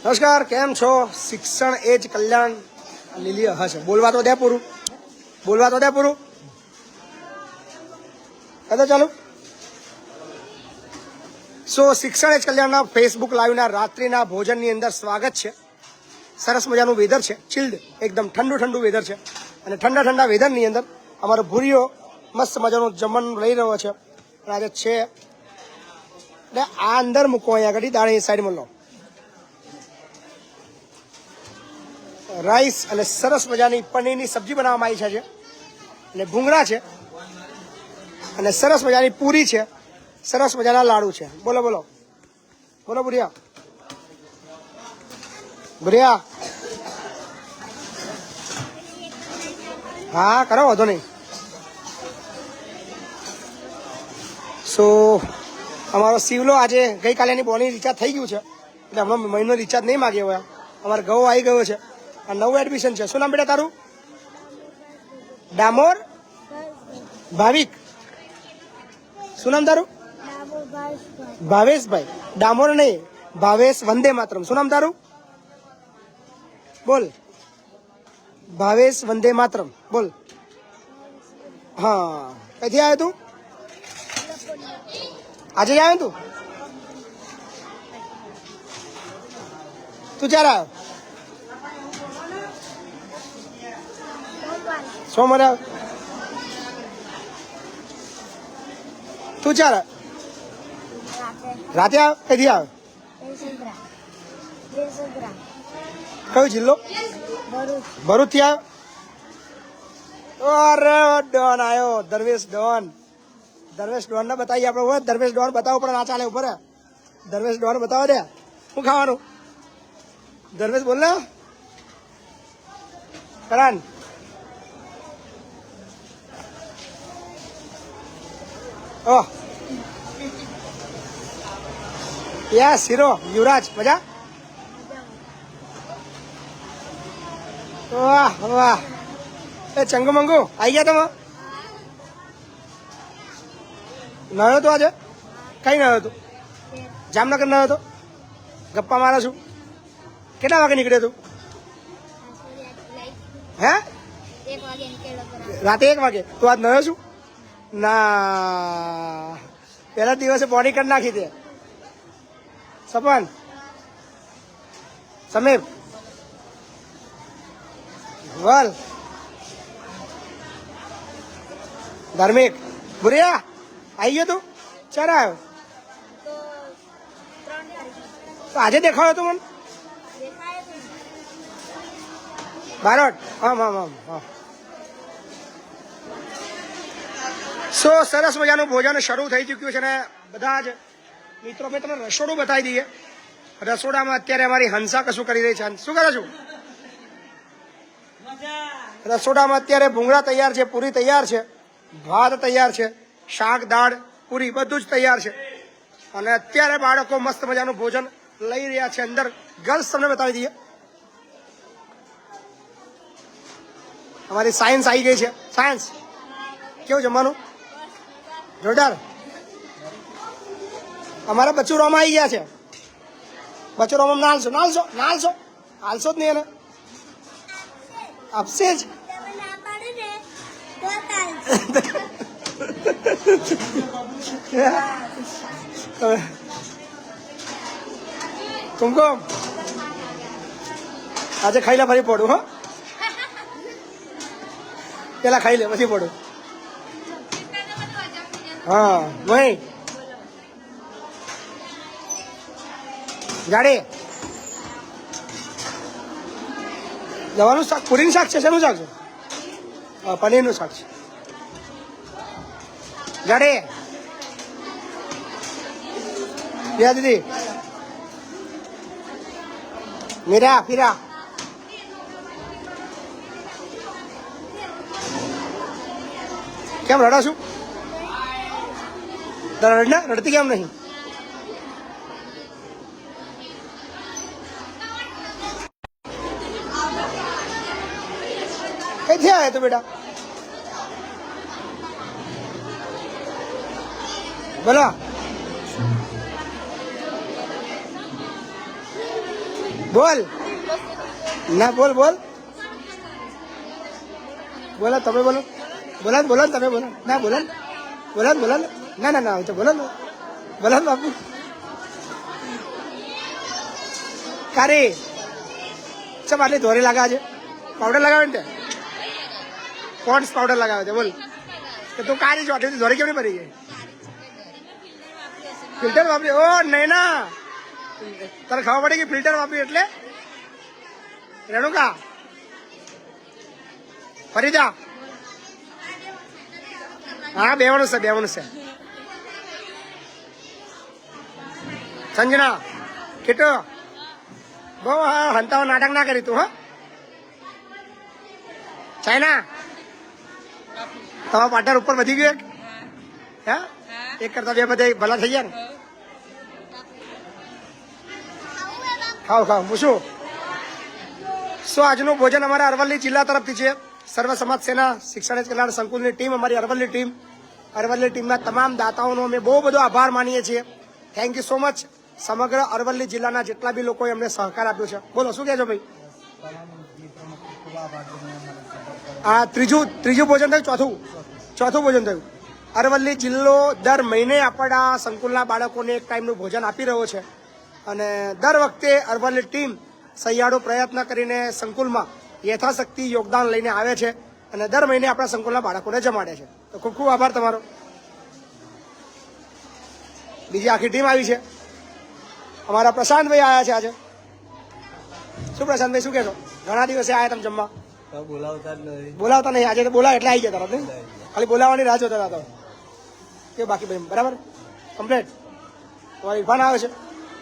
નમસ્કાર, કેમ છો? શિક્ષણ એ જ કલ્યાણ. લીલી હશે, બોલવા તો દે પૂરું, બોલવા તો દે પૂરું. તો ચાલુ. સો શિક્ષણ એ જ કલ્યાણના ફેસબુક લાઈવના રાત્રિના ભોજનની અંદર સ્વાગત છે. સરસ મજાનું વેધર છે, ચિલ્ડ, એકદમ ઠંડુ ઠંડુ વેધર છે. અને ઠંડા ઠંડા વેધરની અંદર અમારો ભૂરીઓ મસ્ત મજાનું જમવાનું લઈ રહ્યો છે. આજે છે એટલે આ અંદર મૂકો, અહીંયા આગળ દાણી સાઈડમાં લો. રાઈસ અને સરસ મજાની પનીરની સબ્જી બનાવવામાં આવી છે અને ભૂંગળા છે અને સરસ મજાની પૂરી છે, સરસ મજાના લાડુ છે. બોલો બોલો બોલો ભૂરિયા, ભૂરિયા. હા કરો, વાંધો નહીં. સો અમારો શિવલો આજે ગઈકાલે એની બોની રિચાર્જ થઈ ગયું છે એટલે હમણાં મહિનો રિચાર્જ નહીં માગ્યો હોય. અમારે ઘઉં આવી ગયો છે. આ નવું એડમિશન છે. શું નામ બેટા તારું? ડામોર ભાવિક. શું નામ તારું? ભાવેશભાઈ. ડામોર નહીં, ભાવેશ વંદે માતરમ. શું નામ તારું? બોલ. ભાવેશ વંદે માતરમ બોલ. હા, કઈથી આવ્યો તું? આજે જ આવ્યો તું? તું ક્યારે આવ્યો? સોમવારે આવ્યો. તું ક્યારે? રાતે આવ્યો? કઈથી આવ્યો? કયો જિલ્લો? ભરૂચ થી આવ્યો? અરે ડોન આવ્યો, દરવેશ ડોન. દરવેશ ડોન ને બતાવીએ આપણે. હોય દરવેશ ડોન બતાવો પણ ના ચાલે ઉપર. દરવેશ ડોન બતાવો દે. શું ખાવાનું? દરવેશ બોલ ને કરાન. ઓહ યસ, હીરો યુવરાજ. મજા? વાહ વાહ. એ ચંગુ મંગુ આવી ગયા તમે? નયો તો આજે? કઈ નયો તો? જામનગર નયો તો? ગપ્પા મારા છું. કેટલા વાગે નીકળ્યો તું? હે? રાતે 1 વાગે. તું આજ નયો છું? ના, પહેલા દિવસે બોડી કરી નાખી દે. સપન સમીર વલ ધાર્મિક ભૂરિયા આવી ગયો તું? ચાર આવ્યો તો આજે દેખાયો તું મને બારોટ. આમ આમ આમ હા. સો સરસ મજાનું ભોજન શરૂ થઈ ચૂક્યું છે ને બધા જ મિત્રો, મેં તમને રસોડું બતાવી દઈએ. રસોડામાં અત્યારે અમારી હંસા કશું કરી રહી છે. શું કરો છો? રસોડામાં અત્યારે ભૂંગળા તૈયાર છે, પૂરી તૈયાર છે, ભાત તૈયાર છે, શાક દાળ પૂરી બધું જ તૈયાર છે. અને અત્યારે બાળકો મસ્ત મજાનું ભોજન લઈ રહ્યા છે. અંદર ગર્લ્સ તમને બતાવી દઈએ. અમારી સાયન્સ આવી ગઈ છે. સાયન્સ કેવું જમવાનું? જોરદાર. અમારા બચ્ચું રોમાં આવી ગયા છે. બચ્ચું રોમાં નાલશો નાલશો નાલશો હાલશો જ નહીં એને આપશે જ. કુમકુમ આજે ખાઈ લે ફરી પડું. હો પેલા ખાઈ લે પછી પડું. હા વહી ગાડી જવાનું શાક. પૂરીનું શાક છે? શેનું શાક છે? પનીરનું શાક છે. ગાડી યા દીદી મીરા ફીરા. કેમ રડો છું? રડતી કેમ નહીં? કઈથી આવ્યા તું બેટા? બોલો બોલ ના બોલ બોલ બોલો તમે બોલો બોલો બોલો તમે બોલો ના બોલો બોલો બોલો ના ના ના તો બોલો બોલો બાપુ કારે ચમ આટલી ધોરી લગાવે છે પાવડર લગાવે ને પોન્ડ્સ પાવડર લગાવે છે બોલ તો તું કારી છો આટલી ધોરી કેમ નહીં ભરી ગઈ ફિલ્ટર વાપરી ઓ નહીં ના તને ખબર પડી કે ફિલ્ટર વાપરી એટલે રેણુકા ફરી જા હા બેવાનું છે સંજના કેટો બહુ હા હંતાઓ નાટક ના કરી તું હા ચાઇના તમારા પાર્ટનર ઉપર વધી ગયો હા એક કરતા બે બધા ભલા થઈ ગયા ને ખાવ ખાવ પૂછું શું આજનું ભોજન અમારા અરવલ્લી જિલ્લા તરફથી છે સર્વ સમાજ સેના શિક્ષણ કલ્યાણ સંકુલની ટીમ અમારી અરવલ્લી ટીમના તમામ દાતાઓનો અમે બહુ બધો આભાર માનીએ છીએ થેન્ક યુ સો મચ સમગ્ર અરવલ્લી જિલ્લાના જેટલા બી લોકોએ અમને સહકાર આપ્યો છે બોલો શું કહેજો ભાઈ આ ત્રીજું ભોજન થયું ચોથું ભોજન થયું અરવલ્લી જિલ્લો દર મહિને આપણા સંકુલના બાળકોને એક ટાઈમનું ભોજન આપી રહ્યો છે અને દર વખતે અરવલ્લી ટીમ સહિયાળો પ્રયત્ન કરીને સંકુલમાં યથાશક્તિ યોગદાન લઈને આવે છે અને દર મહિને આપણા સંકુલના બાળકોને જમાડે છે તો ખૂબ ખૂબ આભાર તમારો બીજી આખી ટીમ આવી છે અમારા પ્રશાંતભાઈ આવ્યા છે આજે શું પ્રશાંતભાઈ શું કહેશો ઘણા દિવસે આવ્યા તમે જમવા બોલાવતા નહીં આજે તો બોલાવ એટલે આવી ગયા તરત નહીં ખાલી બોલાવવાની રાહ જોતા હતા કે બાકી ભાઈ બરાબર કમ્પ્લેટ તમારી ઇરફાન આવે છે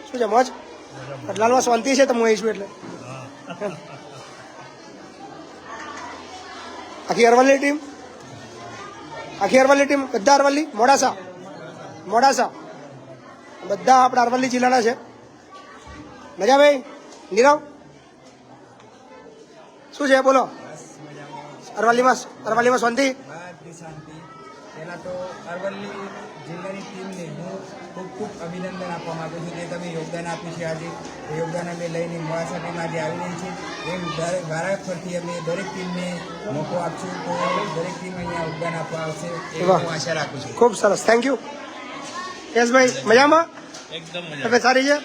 શું છે મોજ અટલાલમાં શાંતિ છે તો હું આવીશું એટલે આખી અરવલ્લી ટીમ બધા અરવલ્લી મોડાસા બધા આપણા અરવલ્લી જિલ્લાના છે મજા ભાઈ નીરવ શું છે બોલો અરવલ્લીમાં શાંતિ પહેલા તો અરવલ્લી જિલ્લાની ટીમને હું ખૂબ અભિનંદન આપવા માંગુ છું જે તમે યોગદાન આપ્યું છે આજે એ યોગદાન અમે લઈને મોડાસા ટીમ આજે આવી રહી છે એમ ભારત પરથી અમે દરેક ટીમને મોકો આપશું તો દરેક ટીમ અહીંયા યોગદાન આપવા આવશે એ હું આશા રાખું છું ખૂબ સરસ થેન્ક યુ યશભાઈ મજામાં એકદમ તબિયત સારી છે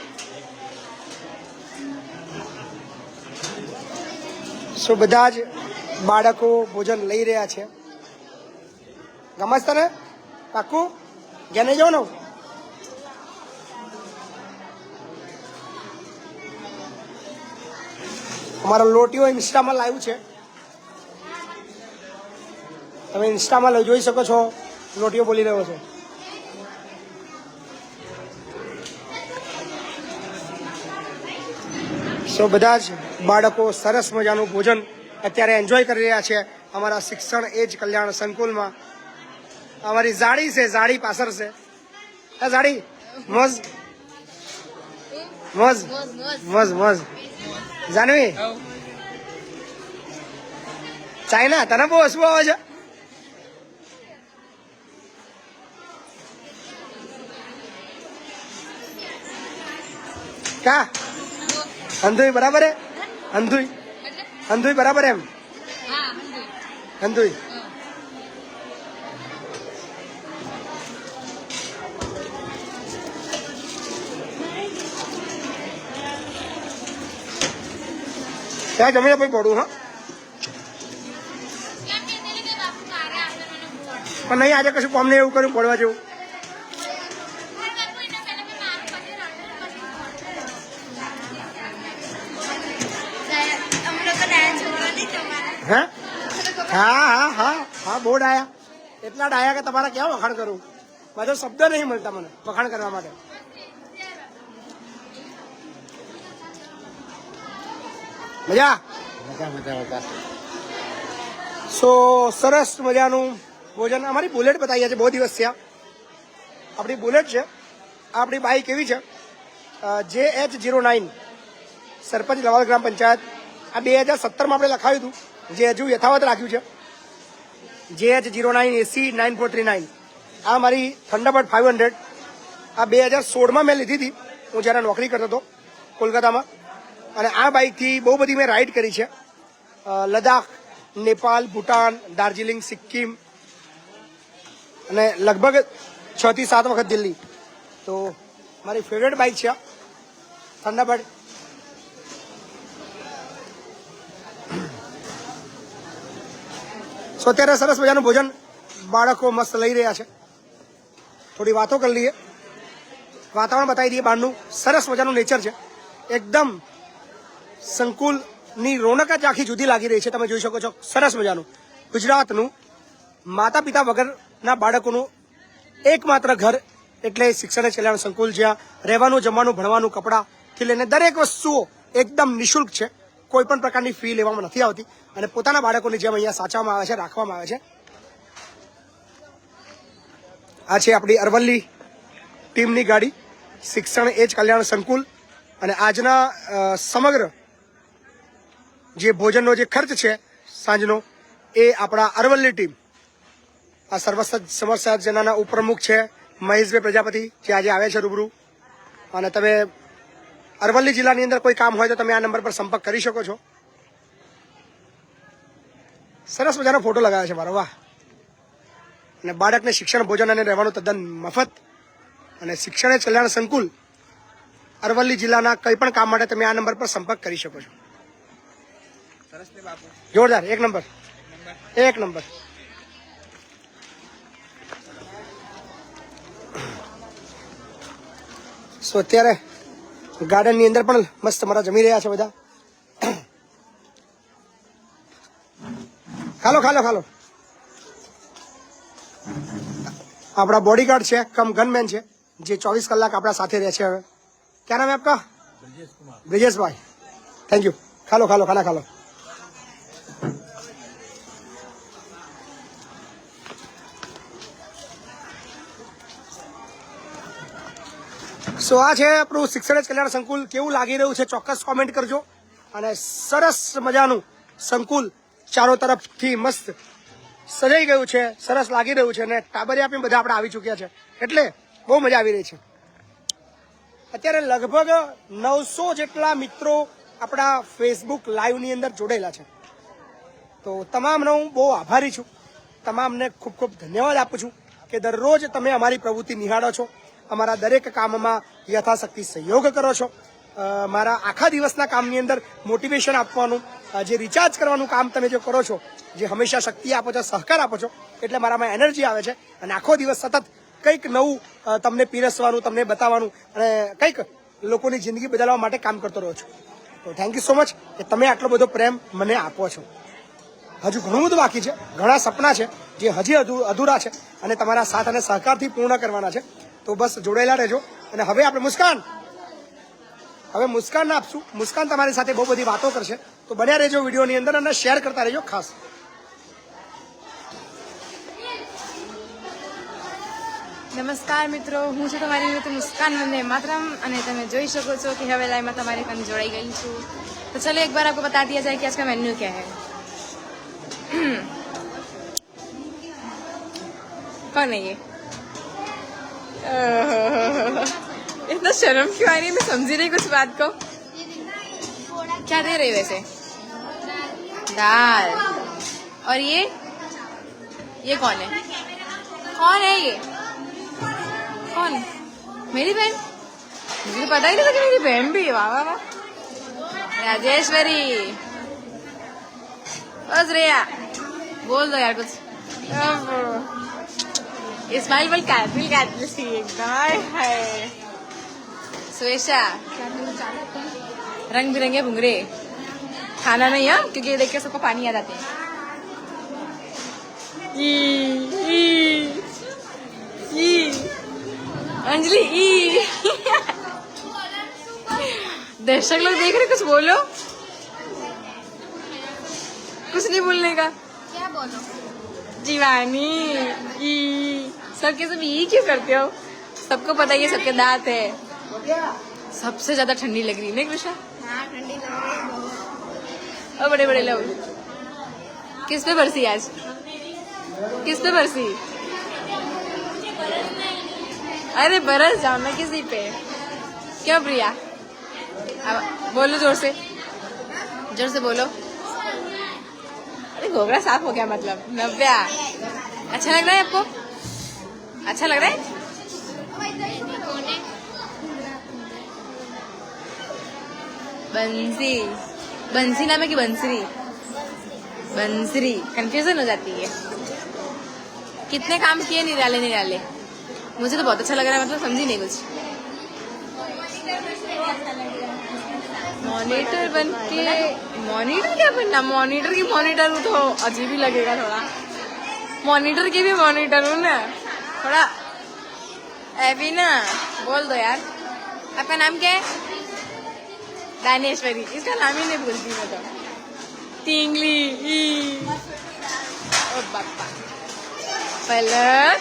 શું બધા જ બાળકો ભોજન લઈ રહ્યા છે ગમત તને પાક્કું ઘેર નહીં જવાનું અમારો લોટીઓ ઇન્સ્ટામાં લાવ્યું છે તમે ઇન્સ્ટામાં જોઈ શકો છો લોટીઓ બોલી રહ્યો છે સો બધા જ બાળકો સરસ મજાનું ભોજન અત્યારે એન્જોય કરી રહ્યા છે અમારા શિક્ષણ એજ કલ્યાણ સંકુલમાં અમારી જાડી પાછળ છે હા જાડી મોજ જાનવી ચાઇના તને બહુ હસવું આવે છે કા અંધુઈ બરાબર હે અંધુઈ બરાબર એમ અંધુઈ ત્યાં જમીને પછી પડું હા પણ નહીં આજે કશું કોમને એવું કર્યું પડવા જેવું હા બહુ ડાયા એટલા ડાયા કે તમારા ક્યાં વખાણ કરું બધો શબ્દ નહીં મળતા મને વખાણ કરવા માટે મજા સો સરસ મજાનું ભોજન અમારી બુલેટ બતાવી છે બહુ દિવસ થયા આપણી બુલેટ છે આપણી બાઇક એવી છે JH09 સરપંચ લવાલ ગ્રામ પંચાયત આ 2017માં આપણે લખાવ્યું હતું જે હજુ યથાવત રાખ્યું છે JH09 AC 9439 આ મારી થંડરબર્ડ 500 આ 2016માં મેં લીધી હતી હું જ્યારે નોકરી કરતો હતો કોલકાતામાં અને આ બાઇકથી બહુ બધી મેં રાઇડ કરી છે, લદ્દાખ, નેપાલ, ભૂટાન, દાર્જિલિંગ, સિક્કિમ અને લગભગ 6 થી 7 વખત દિલ્હી. તો મારી ફેવરેટ બાઇક છે થંડરબર્ડ. સો અત્યારે સરસ મજાનું ભોજન બાળકો મસ્ત લઈ રહ્યા છે. થોડી વાતો કરી લઈએ, વાતાવરણ બતાવી દઈએ. બહારનું સરસ મજાનું નેચર છે, એકદમ સંકુલની રોનક જ આખી જુદી લાગી રહી છે. તમે જોઈ શકો છો સરસ મજાનું ગુજરાતનું માતા પિતા વગરના બાળકોનું એકમાત્ર ઘર એટલે શિક્ષણ કલ્યાણ સંકુલ, જ્યાં રહેવાનું, જમવાનું, ભણવાનું, કપડાથી લઈને દરેક વસ્તુઓ એકદમ નિઃશુલ્ક છે. કોઈ પણ પ્રકારની ફી લેવામાં નથી આવતી અને પોતાના બાળકોની જેમ અહીંયા સાચવવામાં આવે છે, રાખવામાં આવે છે. આ છે આપણી અરવલ્લી ટીમની ગાડી, શિક્ષણ એજ કલ્યાણ સંકુલ. અને આજના સમગ્ર જે ભોજનનો જે ખર્ચ છે સાંજનો, એ આપણા અરવલ્લી ટીમ, આ સમરસાદ સેનાના ઉપપ્રમુખ છે મહેશભાઈ પ્રજાપતિ, જે આજે આવે છે રૂબરૂ. અને તમે અરવલ્લી જિલ્લાની અંદર કોઈ કામ હોય તો તમે આ નંબર પર સંપર્ક કરી શકો છો. સરસ મજાનો ફોટો લગાવ્યો છે મારો, વાહ. અને બાળકને શિક્ષણ, ભોજન અને રહેવાનું તદ્દન મફત. અને શિક્ષણ કલ્યાણ સંકુલ અરવલ્લી જિલ્લાના કંઈ પણ કામ માટે તમે આ નંબર પર સંપર્ક કરી શકો છો. સરસ ને બાપુ, જોરદાર, એક નંબર, એક નંબર. સો અત્યારે ગાર્ડનની અંદર પણ મસ્ત મારા જમી રહ્યા છે બધા. ખાલો ખાલો ખાલો. આપણા બોડીગાર્ડ છે કમ ગનમેન છે, જે 24 કલાક આપણા સાથે રહે છે. હવે ક્યાં નામ है आपका? ब्रिजेश भाई, थैंक यू. खालो खालो, खाना खालो. સો આ છે આપણું શિક્ષણ કલ્યાણ સંકુલ. કેવું લાગી રહ્યું છે ચોક્કસ કોમેન્ટ કરજો. અને સરસ મજાનું સંકુલ ચારો તરફથી મસ્ત સજાઈ ગયું છે, સરસ લાગી રહ્યું છે. અને ટાબરિયા પણ બધા આપણે આવી ચૂક્યા છે, એટલે બહુ મજા આવી રહી છે. અત્યારે લગભગ 900 જેટલા મિત્રો આપણા ફેસબુક લાઈવની અંદર જોડાયેલા છે. તો તમામનો હું બહુ આભારી છું, તમામને ખૂબ ખૂબ ધન્યવાદ આપું છું કે દરરોજ તમે અમારી પ્રવૃત્તિ નિહાળો છો, અમારા દરેક કામમાં યથાશક્તિ સહયોગ કરો છો. મારા આખા દિવસના કામની અંદર મોટિવેશન આપવાનું, જે રિચાર્જ કરવાનું કામ તમે જે કરો છો, જે હંમેશા શક્તિ આપો છો, સહકાર આપો છો, એટલે મારામાં એનર્જી આવે છે. અને આખો દિવસ સતત કંઈક નવું તમને પીરસવાનું, તમને બતાવવાનું અને કંઈક લોકોની જિંદગી બદલવા માટે કામ કરતો રહ્યો છું. તો થેન્ક યુ સો મચ કે તમે આટલો બધો પ્રેમ મને આપો છો. હજુ ઘણું બધું બાકી છે, ઘણા સપના છે જે હજી અધૂરા છે અને તમારા સાથ અને સહકારથી પૂર્ણ કરવાના છે. તો બસ જોડાયેલા રહેજો. અને હવે આપણે મુસ્કાન આપશું. મુસ્કાન તમારી સાથે બહુ બધી વાતો કરશે, તો બન્યા રહેજો વિડીયોની અંદર અને શેર કરતા રહેજો ખાસ. નમસ્કાર મિત્રો, હું છું તમારી મિત્ર મુસ્કાન વંદે માતરમ અને તમે જોઈ શકો છો कि हवे लाइव में तुम्हारे कन जोड़ाई गई છું. तो चलो एक बार आपको बता दिया जाए कि आज का मेन्यू क्या है. कौन है ये? इतना शर्म क्यों आ रही है? मैं समझी नहीं कुछ बात को. क्या दे रही वैसे? दाल. और ये कौन है? कौन है ये? कौन? मेरी बहन? मुझे पता ही नहीं था कि मेरी बहन भी है. वाह वाह वाह. राजेश्वरी, बस रेया बोल दो यार कुछ. स्माइल बोल, कैटल सी एकदम है. स्वेशा, रंग बिरंगे भुंगरे खाना नहीं है क्योंकि ये देख के सबको पानी आ जाते हैं. अंजलि दर्शक लोग देख रहे, कुछ बोलो. कुछ नहीं बोलने का. क्या बोलो? जीवानी सबके सब ये क्यों करते हो? सबको पता है सबके दांत है. सबसे ज्यादा ठंडी लग रही है ना कृष्णा? हाँ ठंडी लग रही है बहुत. और बड़े बड़े लोग किस पे बरसी आज? किस पे बरसी? अरे बरस जाओ ना किसी पे. क्यों प्रिया? अब बोलो जोर से बोलो। अरे घोघरा साफ हो गया मतलब। नव्या, अच्छा लग रहा है आपको? अच्छा लग रहा है? बंसी, बंसी नाम है कि बंसरी? बंसरी, कंफ्यूजन हो जाती है। कितने काम किए निराले। मुझे तो बहुत अच्छा लग रहा है, मतलब समझी नहीं कुछ। मॉनिटर बन के, मॉनिटर क्या बनना? मॉनिटर की मॉनिटर हूँ तो अजीब ही लगेगा थोड़ा। मॉनिटर की भी मॉनिटर हूँ ना, थोड़ा ऐवी ना। बोल दो यार, आपका नाम क्या है? दानेश्वरी, इसका नाम ही नहीं भूलती मैं तो। टिंगली ई, ओ बापा। पलक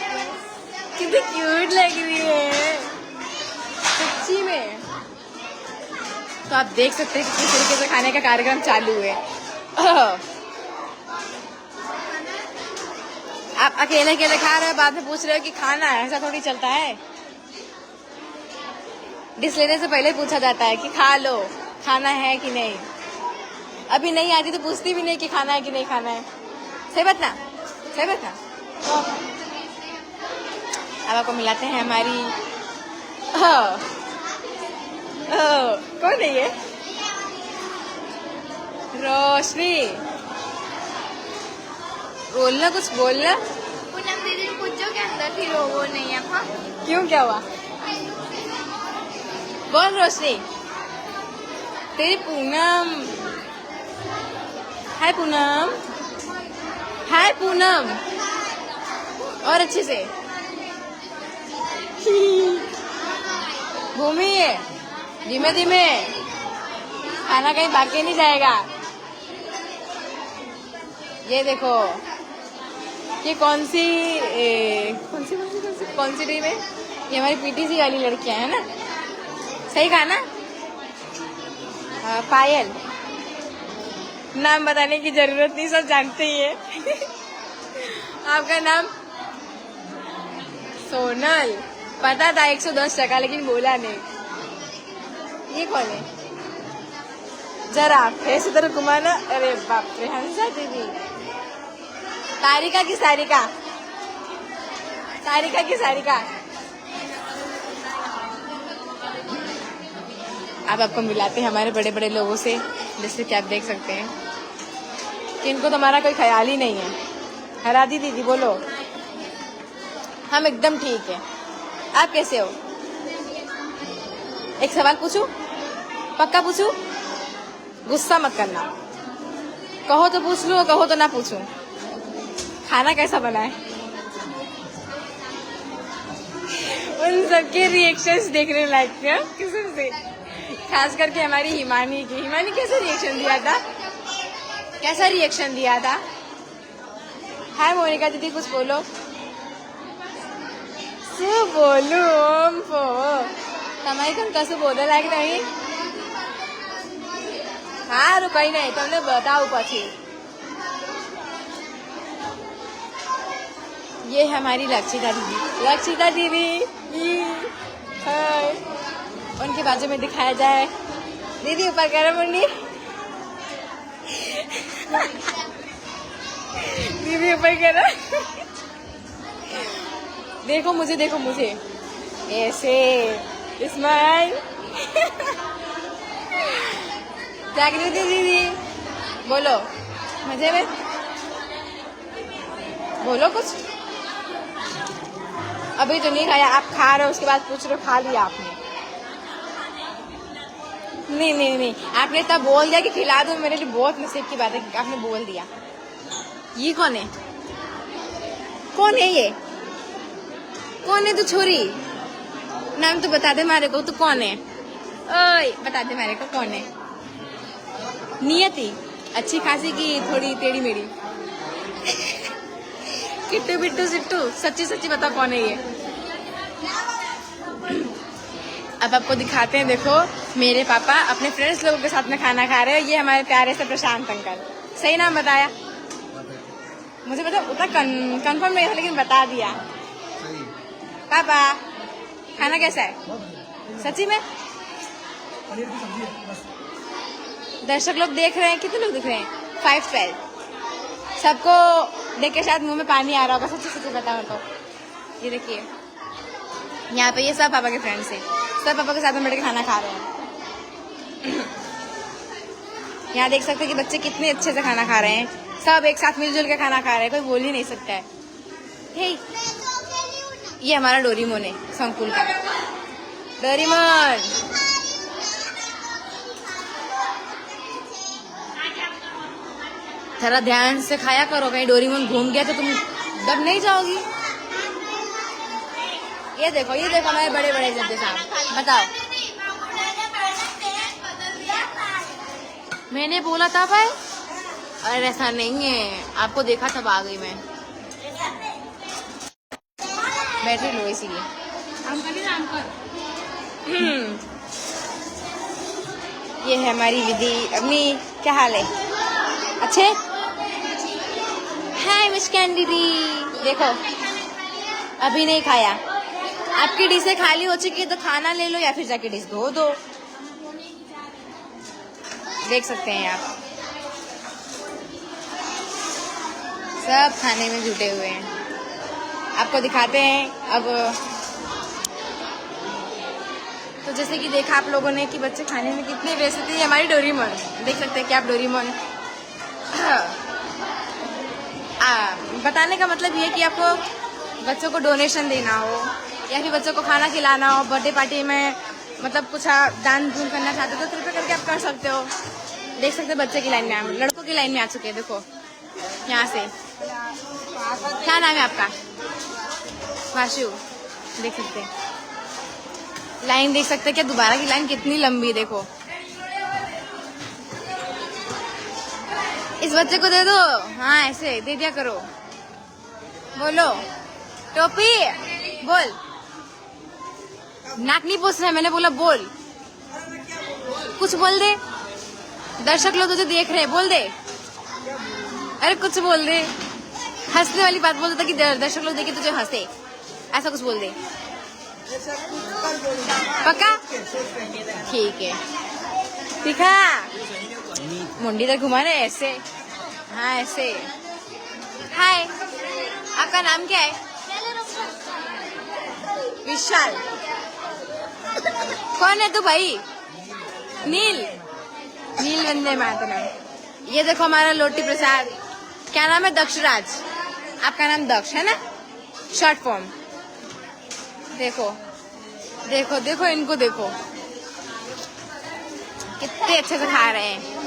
कितनी क्यूट लग रही है सच्ची में। तो आप देख सकते हैं कि किस तरीके से खाने का कार्यक्रम चालू है। आप अकेले अकेले खा रहे हो, बाद में पूछ रहे हो कि खाना है, ऐसा थोड़ी चलता है। डिश लेने से पहले पूछा जाता है कि खा लो, खाना है कि नहीं। अभी नहीं आती तो पूछती भी नहीं कि खाना है कि नहीं खाना है। सही बात ना, सही बात ना। अब आपको मिलाते हैं हमारी कौन है ये? रोशनी, बोलना, कुछ बोलना। पूनम दीदी को पूछो के अंदर थी वो नहीं है। हाँ, क्यों, क्या हुआ? बोल रोशनी। तेरी पूनम, हाय पूनम, हाय पूनम, और अच्छे से घूमिए धीमे धीमे, खाना कहीं बाकी नहीं जाएगा। ये देखो, ये कौन सी टीम है? ये हमारी पीटीसी वाली लड़कियां है ना। सही कहा ना? पायल, नाम बताने की जरूरत नहीं, सब जानते ही है। आपका नाम? सोनल। पता था 110 लेकिन बोला नहीं। ये कौन है? जरा फेस इधर घुमाना। अरे बाप रे, हंसा दीदी। तारिका की सारिका, तारिका की सारिका। अब आपको मिलाते हैं हमारे बड़े बड़े लोगों से, जैसे कि आप देख सकते हैं कि इनको तो हमारा कोई ख्याल ही नहीं है। हरा दीदी बोलो। हम एकदम ठीक है, आप कैसे हो? एक सवाल पूछूं? पक्का पूछूं? गुस्सा मत करना। कहो तो पूछ लूं, कहो तो ना पूछूं। खाना कैसा बना है? उन सबके रिएक्शंस देखने लायक थे किस्म से, खास करके हमारी हिमानी की। हिमानी कैसा रिएक्शन दिया था? कैसा रिएक्शन दिया था? हाय मोनिका दीदी, कुछ बोलो। શું બોલું ઓમ પો તમારી કોણ કશું બોલે લાયક નહીં? સારું, કઈ નહીં, તમને બતાવું પછી। ये हमारी लक्षिता दीदी, लक्षिता दीदी हाय। उनके बाजू में दिखाया जाए, दीदी ऊपर करो मुंडी। दीदी ऊपर करो। देखो मुझे, देखो मुझे, ऐसे स्माइल। जागृति दीदी बोलो, मजे में बोलो कुछ। अभी तो नहीं खाया, आप खा रहे हो, उसके बाद पूछ रहे हो खा लिया आपने? नहीं नहीं नहीं, आपने तब बोल दिया कि खिला दो, मेरे लिए बहुत नसीब की बात है कि आपने बोल दिया। ये कौन है? कौन है ये? कौन है तू छोरी? नाम तो बता दे मारे को, तू कौन है? ओए बता दे मारे को कौन है? नियति, अच्छी खासी की थोड़ी टेढ़ी मेढ़ी? किट्टू बिट्टू सिट्टू, सच्ची सच्ची बता कौन है ये? अब आपको दिखाते हैं, देखो मेरे पापा अपने फ्रेंड्स लोगों के साथ में खाना खा रहे हैं। ये हमारे प्यारे से प्रशांत अंकल। सही नाम बताया? मुझे पता उतना कंफर्म नहीं था, लेकिन बता दिया। पापा खाना कैसा है? सच्ची में? दर्शक लोग देख रहे हैं, कितने लोग देख रहे हैं? 512। सबको देख के शायद मुंह में पानी आ रहा होगा, सच्ची सच्ची बताऊं तो। ये देखिए, यहाँ पे ये सब पापा के फ्रेंड्स हैं, सब पापा के साथ में बैठ के खाना खा रहे हैं। यहाँ देख सकते हैं कि बच्चे कितने अच्छे से खाना खा रहे हैं, सब एक साथ मिलजुल के खाना खा रहे हैं, कोई बोल ही नहीं सकता है। हे, ये हमारा डोरीमोन है, संकुल का डोरीमोन। थोड़ा ध्यान से खाया करो, कहीं डोरीमोन घूम गया तो तुम दब नहीं जाओगी। ये देखो हमारे बड़े बड़े जद्दे साहब, बताओ। मैंने बोला था भाई, अरे ऐसा नहीं है, आपको देखा तब आ गई मैं, बैटरी लो इसीलिए। ये है हमारी विधि। अम्मी क्या हाल है? अच्छे? हाय मुस्कान दीदी, देखो अभी नहीं खाया, आपकी डिशें खाली हो चुकी है तो खाना ले लो या फिर जाके डिश धो दो। देख सकते हैं आप, सब खाने में जुटे हुए हैं। आपको दिखाते हैं अब। तो जैसे कि देखा आप लोगों ने कि बच्चे खाने में कितने व्यस्त थे। ये हमारी डोरीमोन, देख सकते हैं कि आप डोरीमोन। बताने का मतलब ये कि आपको बच्चों को डोनेशन देना हो या फिर बच्चों को खाना खिलाना हो, बर्थडे पार्टी में मतलब कुछ दान दून करना चाहते हो तो कृपया करके आप कर सकते हो। देख सकते हैं बच्चे की लाइन में, लड़कों की लाइन में आ चुके हैं। देखो यहाँ से, क्या नाम है आपका? वाशु। देख सकते हैं लाइन, देख सकते हैं क्या दोबारा की लाइन कितनी लंबी। देखो इस बच्चे को दे दो, हाँ ऐसे दे दिया करो। बोलो टोपी, बोल। नाक नहीं पोछ रहा है, मैंने बोला बोल, कुछ बोल दे। दर्शक लोग तुझे देख रहे हैं, बोल दे। अरे कुछ बोल दे, हंसने वाली बात बोल दे ताकि दर्शक लोग देखे तुझे हंसे, ऐसा कुछ बोल दे। पक्का? ठीक है, दिखा मुंडी तक घुमा रहे ऐसे, हाँ ऐसे। हाय, आपका नाम क्या है? विशाल। कौन है तू भाई? नील, नील वंदे मातरम। ये देखो हमारा लोटी प्रसाद, क्या नाम है? दक्षराज। आपका नाम दक्ष है ना, शॉर्ट फॉर्म। देखो देखो देखो इनको देखो, कितने अच्छे से खा रहे हैं।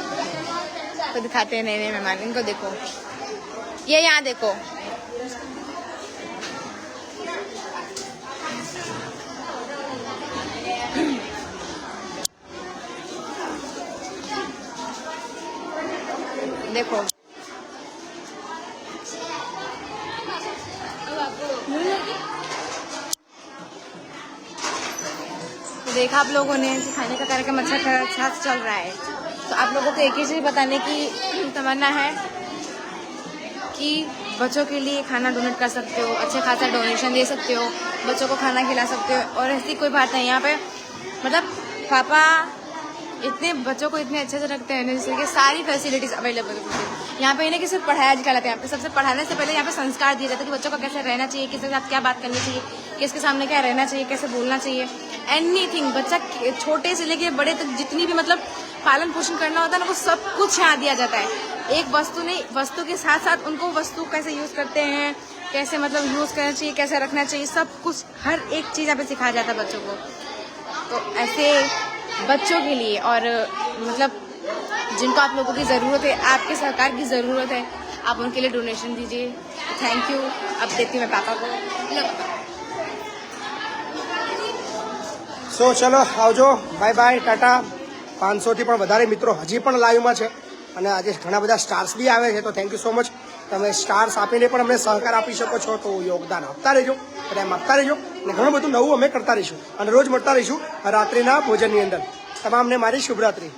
तो दिखाते हैं नए नए मेहमान, इनको देखो, ये यहाँ देखो। देखो तो देखा आप लोगों ने कि खाने का कार्यक्रम अच्छा से चल रहा है। तो आप लोगों को एक ही चीज़ बताने की तमन्ना है कि बच्चों के लिए खाना डोनेट कर सकते हो, अच्छे खासा डोनेशन दे सकते हो, बच्चों को खाना खिला सकते हो। और ऐसी कोई बात नहीं, यहाँ पे मतलब पापा इतने बच्चों को इतने अच्छे से रखते हैं जिससे कि सारी फैसिलिटीज अवेलेबल होती है। यहाँ पे इन्हें कि सिर्फ पढ़ाया जाता है, यहाँ पे सबसे पढ़ाने से पहले यहाँ पे संस्कार दिए जाते हैं कि बच्चों को कैसे रहना चाहिए, किसके साथ क्या बात करनी चाहिए, किसके सामने क्या रहना चाहिए, कैसे बोलना चाहिए। एनीथिंग, बच्चा छोटे से लेके बड़े तक जितनी भी मतलब पालन पोषण करना होता है ना, वो सब कुछ यहाँ दिया जाता है। एक वस्तु नहीं, वस्तु के साथ साथ उनको वस्तु कैसे यूज़ करते हैं, कैसे मतलब यूज़ करना चाहिए, कैसे रखना चाहिए, सब कुछ हर एक चीज़ यहाँ पे सिखाया जाता है बच्चों को। तो ऐसे बच्चों के लिए और मतलब जिनको आप लोगों की ज़रूरत है, आपके सरकार की ज़रूरत है, आप उनके लिए डोनेशन दीजिए। Thank you. अब देती हूँ मैं पापा को। સો ચલો આવજો, બાય બાય, ટાટા। 500થી પણ વધારે મિત્રો હજી પણ લાઈવમાં છે અને આજે ઘણા બધા સ્ટાર્સ બી આવે છે, તો થેન્ક યુ સો મચ। તમે સ્ટાર્સ આપીને પણ અમને સહકાર આપી શકો છો, તો યોગદાન આપતા રહેજો, પ્રેમ આપતા રહેજો અને ઘણું બધું નવું અમે કરતા રહીશું અને રોજ મળતા રહીશું રાત્રિના ભોજનની અંદર। તમામને મારી શુભરાત્રી।